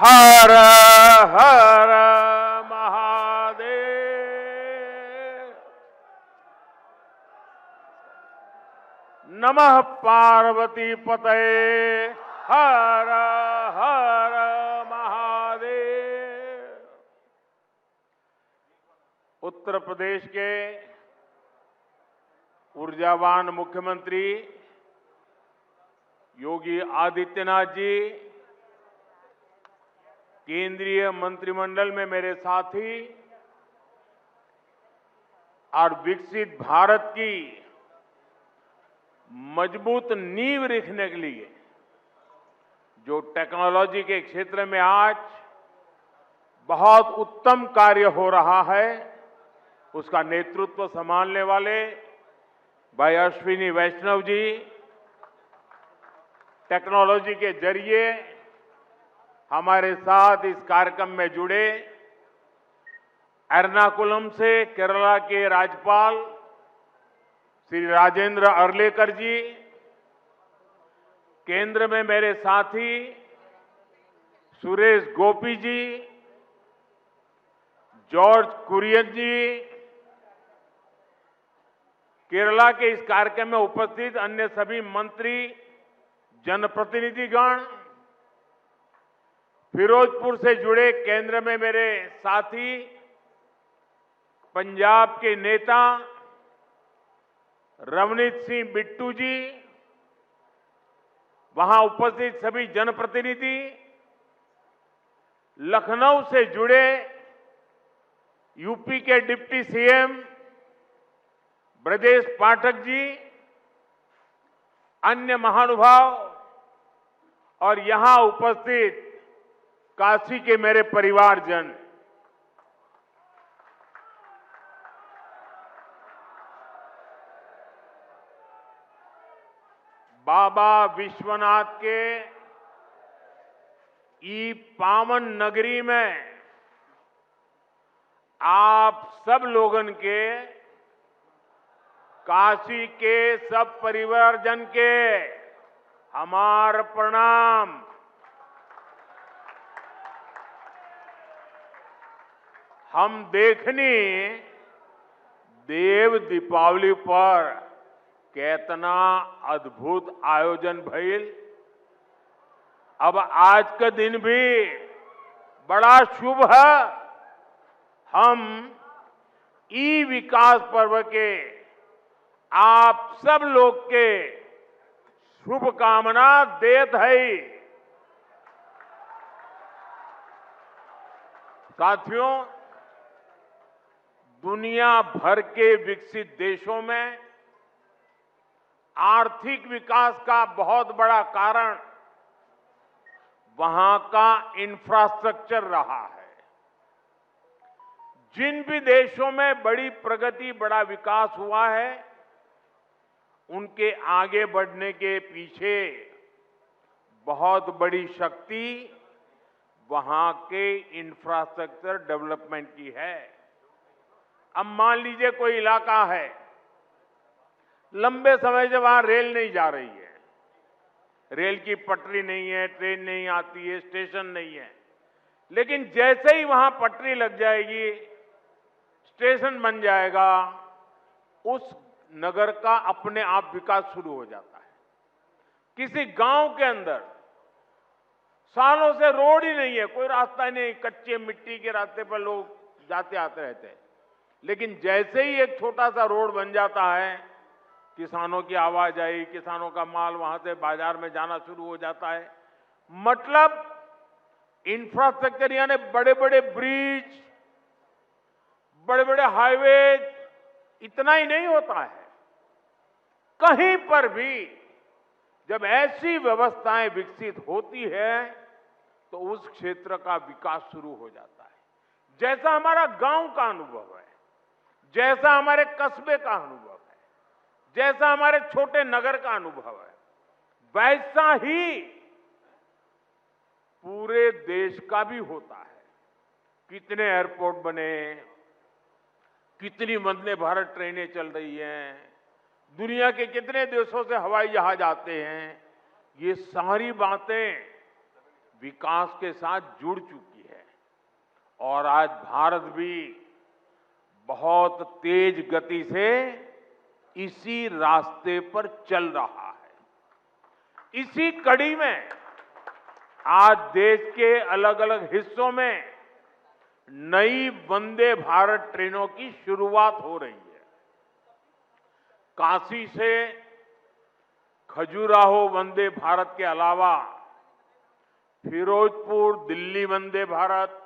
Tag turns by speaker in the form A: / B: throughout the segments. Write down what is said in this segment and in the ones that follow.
A: हर हर महादेव। नमः पार्वती पतये। हर हर महादेव। उत्तर प्रदेश के ऊर्जावान मुख्यमंत्री योगी आदित्यनाथ जी, केंद्रीय मंत्रिमंडल में मेरे साथी और विकसित भारत की मजबूत नींव रखने के लिए जो टेक्नोलॉजी के क्षेत्र में आज बहुत उत्तम कार्य हो रहा है, उसका नेतृत्व संभालने वाले भाई अश्विनी वैष्णव जी, टेक्नोलॉजी के जरिए हमारे साथ इस कार्यक्रम में जुड़े एर्नाकुलम से केरला के राज्यपाल श्री राजेंद्र अर्लेकर जी, केंद्र में मेरे साथी सुरेश गोपी जी, जॉर्ज कुरियन जी, केरला के इस कार्यक्रम में उपस्थित अन्य सभी मंत्री, जनप्रतिनिधिगण, फिरोजपुर से जुड़े केंद्र में मेरे साथी, पंजाब के नेता रवनीत सिंह बिट्टू जी, वहां उपस्थित सभी जनप्रतिनिधि, लखनऊ से जुड़े यूपी के डिप्टी सीएम ब्रजेश पाठक जी, अन्य महानुभाव और यहां उपस्थित काशी के मेरे परिवारजन, बाबा विश्वनाथ के ई पावन नगरी में आप सब लोगन के, काशी के सब परिवारजन के हमार प्रणाम। हम देखनी देव दीपावली पर कितना अद्भुत आयोजन भइल। अब आज का दिन भी बड़ा शुभ है। हम ई विकास पर्व के आप सब लोग के शुभकामना देत है। साथियों, दुनिया भर के विकसित देशों में आर्थिक विकास का बहुत बड़ा कारण वहां का इंफ्रास्ट्रक्चर रहा है। जिन भी देशों में बड़ी प्रगति, बड़ा विकास हुआ है, उनके आगे बढ़ने के पीछे बहुत बड़ी शक्ति वहां के इंफ्रास्ट्रक्चर डेवलपमेंट की है। अब मान लीजिए कोई इलाका है, लंबे समय से वहां रेल नहीं जा रही है, रेल की पटरी नहीं है, ट्रेन नहीं आती है, स्टेशन नहीं है, लेकिन जैसे ही वहां पटरी लग जाएगी, स्टेशन बन जाएगा, उस नगर का अपने आप विकास शुरू हो जाता है। किसी गांव के अंदर सालों से रोड ही नहीं है, कोई रास्ता ही नहीं, कच्चे मिट्टी के रास्ते पर लोग जाते आते रहते हैं, लेकिन जैसे ही एक छोटा सा रोड बन जाता है, किसानों की आवाजाही, किसानों का माल वहां से बाजार में जाना शुरू हो जाता है। मतलब इंफ्रास्ट्रक्चर यानी बड़े बड़े ब्रिज, बड़े बड़े हाईवे, इतना ही नहीं होता है। कहीं पर भी जब ऐसी व्यवस्थाएं विकसित होती है तो उस क्षेत्र का विकास शुरू हो जाता है। जैसा हमारा गांव का अनुभव है, जैसा हमारे कस्बे का अनुभव है, जैसा हमारे छोटे नगर का अनुभव है, वैसा ही पूरे देश का भी होता है। कितने एयरपोर्ट बने, कितनी वंदे भारत ट्रेनें चल रही हैं, दुनिया के कितने देशों से हवाई जहाज आते हैं, ये सारी बातें विकास के साथ जुड़ चुकी है और आज भारत भी बहुत तेज गति से इसी रास्ते पर चल रहा है। इसी कड़ी में आज देश के अलग अलग हिस्सों में नई वंदे भारत ट्रेनों की शुरुआत हो रही है। काशी से खजुराहो वंदे भारत के अलावा फिरोजपुर दिल्ली वंदे भारत,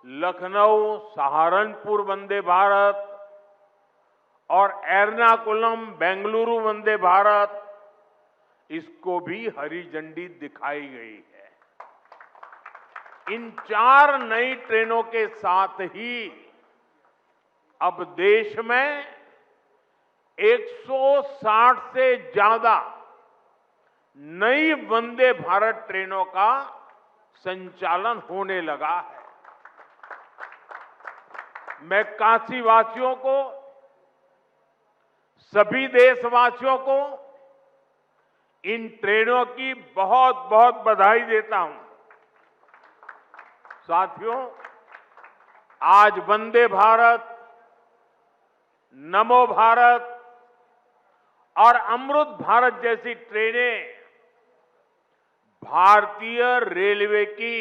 A: लखनऊ सहारनपुर वंदे भारत और एर्नाकुलम बेंगलुरु वंदे भारत, इसको भी हरी झंडी दिखाई गई है। इन 4 नई ट्रेनों के साथ ही अब देश में 160 से ज्यादा नई वंदे भारत ट्रेनों का संचालन होने लगा है। मैं काशी वासियों को, सभी देशवासियों को इन ट्रेनों की बहुत बहुत बधाई देता हूं। साथियों, आज वंदे भारत, नमो भारत और अमृत भारत जैसी ट्रेनें भारतीय रेलवे की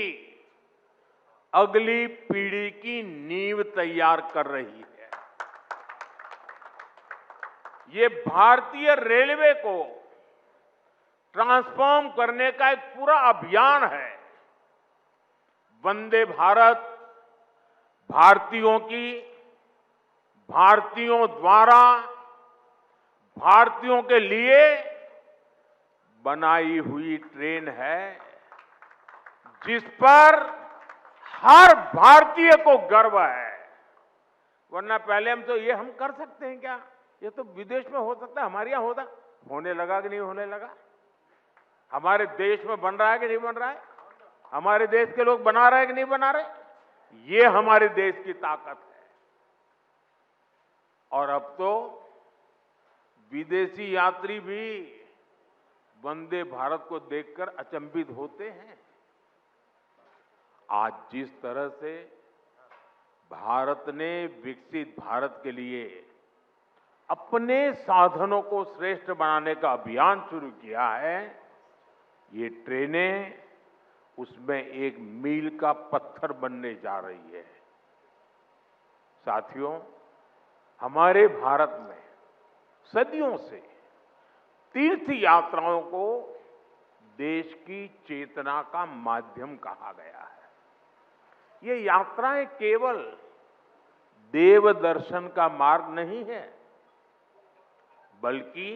A: अगली पीढ़ी की नींव तैयार कर रही है। ये भारतीय रेलवे को ट्रांसफॉर्म करने का एक पूरा अभियान है। वंदे भारत भारतीयों की, भारतीयों द्वारा, भारतीयों के लिए बनाई हुई ट्रेन है, जिस पर हर भारतीय को गर्व है। वरना पहले हम कर सकते हैं क्या? ये तो विदेश में हो सकता है, हमारे यहां होता। होने लगा कि नहीं होने लगा? हमारे देश में बन रहा है कि नहीं बन रहा है? हमारे देश के लोग बना रहे हैं कि नहीं बना रहे? ये हमारे देश की ताकत है। और अब तो विदेशी यात्री भी वंदे भारत को देखकर अचंभित होते हैं। आज जिस तरह से भारत ने विकसित भारत के लिए अपने साधनों को श्रेष्ठ बनाने का अभियान शुरू किया है, ये ट्रेनें उसमें एक मील का पत्थर बनने जा रही है। साथियों, हमारे भारत में सदियों से तीर्थ यात्राओं को देश की चेतना का माध्यम कहा गया है। ये यात्राएं केवल देव दर्शन का मार्ग नहीं है, बल्कि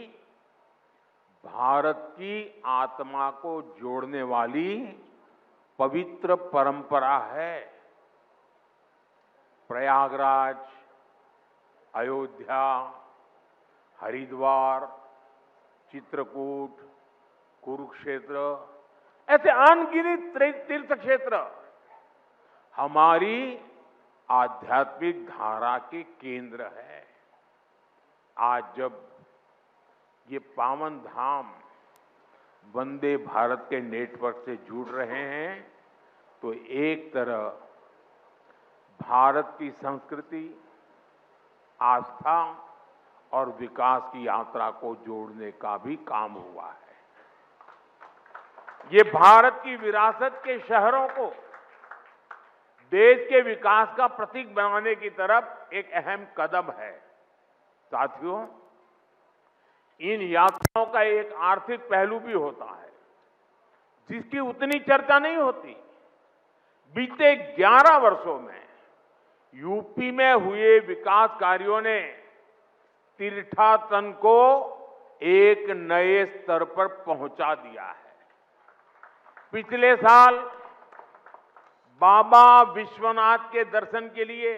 A: भारत की आत्मा को जोड़ने वाली पवित्र परंपरा है। प्रयागराज, अयोध्या, हरिद्वार, चित्रकूट, कुरुक्षेत्र, ऐसे अनगिनत तीर्थ क्षेत्र हमारी आध्यात्मिक धारा के केंद्र है। आज जब ये पावन धाम वंदे भारत के नेटवर्क से जुड़ रहे हैं, तो एक तरह भारत की संस्कृति, आस्था और विकास की यात्रा को जोड़ने का भी काम हुआ है। ये भारत की विरासत के शहरों को देश के विकास का प्रतीक बनाने की तरफ एक अहम कदम है। साथियों, इन यात्राओं का एक आर्थिक पहलू भी होता है, जिसकी उतनी चर्चा नहीं होती। बीते 11 वर्षों में यूपी में हुए विकास कार्यों ने तीर्थाटन को एक नए स्तर पर पहुंचा दिया है। पिछले साल बाबा विश्वनाथ के दर्शन के लिए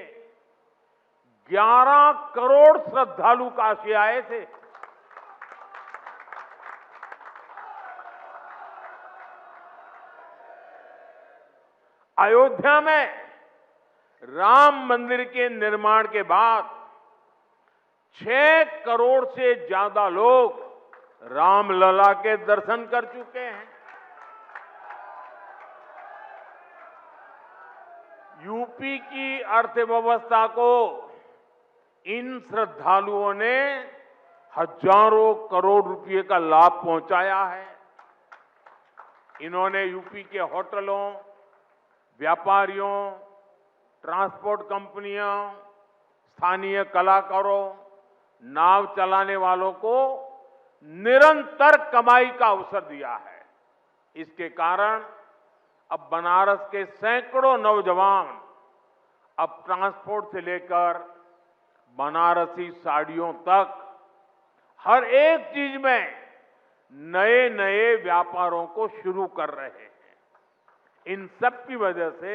A: 11 करोड़ श्रद्धालु काशी आए थे। अयोध्या में राम मंदिर के निर्माण के बाद 6 करोड़ से ज्यादा लोग रामलला के दर्शन कर चुके हैं। यूपी की अर्थव्यवस्था को इन श्रद्धालुओं ने हजारों करोड़ रुपए का लाभ पहुंचाया है। इन्होंने यूपी के होटलों, व्यापारियों, ट्रांसपोर्ट कंपनियों, स्थानीय कलाकारों, नाव चलाने वालों को निरंतर कमाई का अवसर दिया है। इसके कारण अब बनारस के सैकड़ों नौजवान अब ट्रांसपोर्ट से लेकर बनारसी साड़ियों तक हर एक चीज में नए नए व्यापारों को शुरू कर रहे हैं। इन सब की वजह से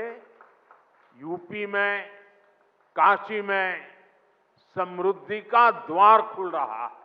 A: यूपी में, काशी में समृद्धि का द्वार खुल रहा है।